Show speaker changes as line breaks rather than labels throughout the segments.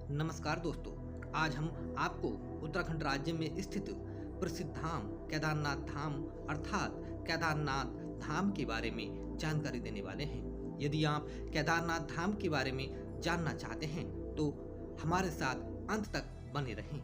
नमस्कार दोस्तों, आज हम आपको उत्तराखंड राज्य में स्थित प्रसिद्ध धाम केदारनाथ धाम अर्थात केदारनाथ धाम के बारे में जानकारी देने वाले हैं। यदि आप केदारनाथ धाम के बारे में जानना चाहते हैं तो हमारे साथ अंत तक बने रहें।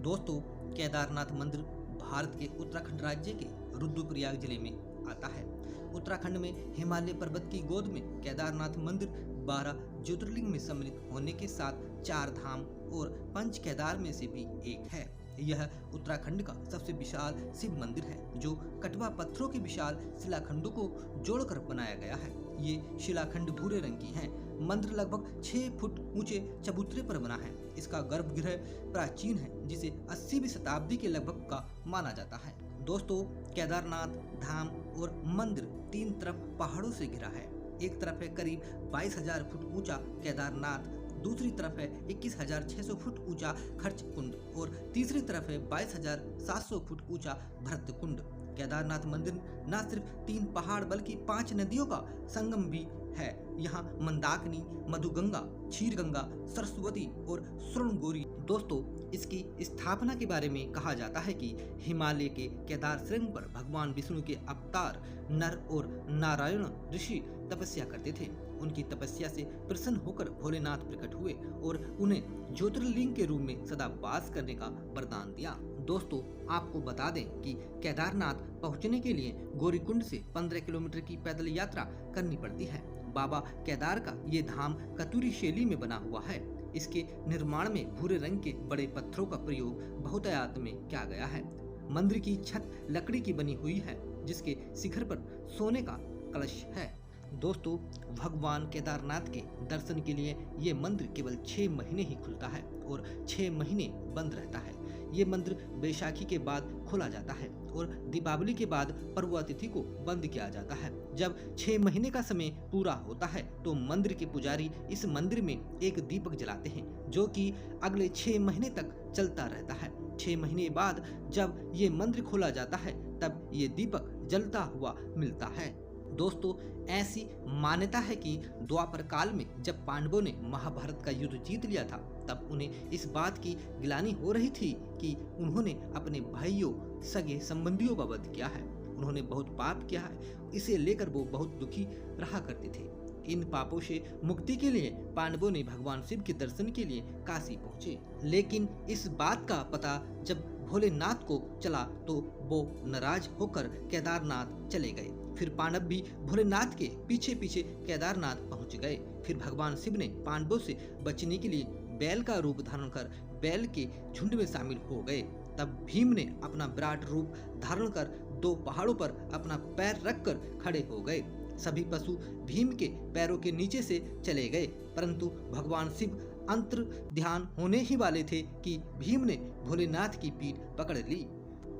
दोस्तों, केदारनाथ मंदिर भारत के उत्तराखंड राज्य के रुद्रप्रयाग जिले में आता है। उत्तराखंड में हिमालय पर्वत की गोद में केदारनाथ मंदिर 12 ज्योतिर्लिंग में सम्मिलित होने के साथ 4 धाम और 5 केदार में से भी एक है। यह उत्तराखंड का सबसे विशाल शिव मंदिर है जो कटवा पत्थरों के विशाल शिलाखंडों को जोड़कर बनाया गया है। ये शिलाखंड भूरे रंग की हैं। मंदिर लगभग 6 फुट ऊंचे चबूतरे पर बना है। इसका गर्भगृह प्राचीन है जिसे 80वीं शताब्दी के लगभग का माना जाता है। दोस्तों, केदारनाथ धाम और मंदिर 3 तरफ पहाड़ों से घिरा है। एक तरफ है करीब 22,000 फुट ऊंचा केदारनाथ, दूसरी तरफ है 21,600 फुट ऊंचा खर्च कुंड और तीसरी तरफ है 22,700 फुट ऊंचा भरत कुंड। केदारनाथ मंदिर न सिर्फ 3 पहाड़ बल्कि 5 नदियों का संगम भी है। यहाँ मंदाकिनी, मधुगंगा, क्षीरगंगा, सरस्वती और स्वर्णगौरी। दोस्तों, इसकी स्थापना के बारे में कहा जाता है कि हिमालय के केदार श्रृंग पर भगवान विष्णु के अवतार नर और नारायण ऋषि तपस्या करते थे। उनकी तपस्या से प्रसन्न होकर भोलेनाथ प्रकट हुए और उन्हें ज्योतिर्लिंग के रूप में सदा वास करने का वरदान दिया। दोस्तों, आपको बता दें कि केदारनाथ पहुंचने के लिए गौरीकुंड से 15 किलोमीटर की पैदल यात्रा करनी पड़ती है। बाबा केदार का ये धाम कतूरी शैली में बना हुआ है। इसके निर्माण में भूरे रंग के बड़े पत्थरों का प्रयोग बहुतायत में किया गया है। मंदिर की छत लकड़ी की बनी हुई है जिसके शिखर पर सोने का कलश है। दोस्तों, भगवान केदारनाथ के दर्शन के लिए ये मंदिर केवल 6 महीने ही खुलता है और 6 महीने बंद रहता है। ये मंदिर बैसाखी के बाद खोला जाता है और दीपावली के बाद पर्व तिथि को बंद किया जाता है। जब 6 महीने का समय पूरा होता है तो मंदिर के पुजारी इस मंदिर में एक दीपक जलाते हैं जो कि अगले 6 महीने तक चलता रहता है। 6 महीने बाद जब ये मंदिर खोला जाता है तब ये दीपक जलता हुआ मिलता है। दोस्तों, ऐसी मान्यता है कि द्वापर काल में जब पांडवों ने महाभारत का युद्ध जीत लिया था तब उन्हें इस बात की गिलानी हो रही थी कि उन्होंने अपने भाइयों सगे संबंधियों का वध किया है। उन्होंने बहुत पाप किया है, इसे लेकर वो बहुत दुखी रहा करते थे। इन पापों से मुक्ति के लिए पांडवों ने भगवान शिव के दर्शन के लिए काशी पहुंचे। लेकिन इस बात का पता जब भोलेनाथ को चला तो वो नाराज होकर केदारनाथ चले गए। फिर पांडव भी भोलेनाथ के पीछे पीछे केदारनाथ पहुंच गए। फिर भगवान शिव ने पांडवों से बचने के लिए बैल का रूप धारण कर बैल के झुंड में शामिल हो गए। तब भीम ने अपना विराट रूप धारण कर 2 पहाड़ों पर अपना पैर रखकर खड़े हो गए। सभी पशु भीम के पैरों के नीचे से चले गए, परंतु भगवान शिव अंतर ध्यान होने ही वाले थे कि भीम ने भोलेनाथ की पीठ पकड़ ली।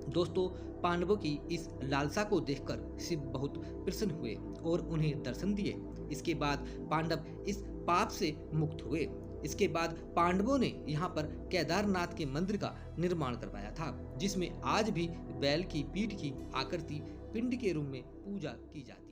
दोस्तों, पांडवों की इस लालसा को देखकर शिव बहुत प्रसन्न हुए और उन्हें दर्शन दिए। इसके बाद पांडव इस पाप से मुक्त हुए। इसके बाद पांडवों ने यहाँ पर केदारनाथ के मंदिर का निर्माण करवाया था जिसमें आज भी बैल की पीठ की आकृति पिंड के रूप में पूजा की जाती है।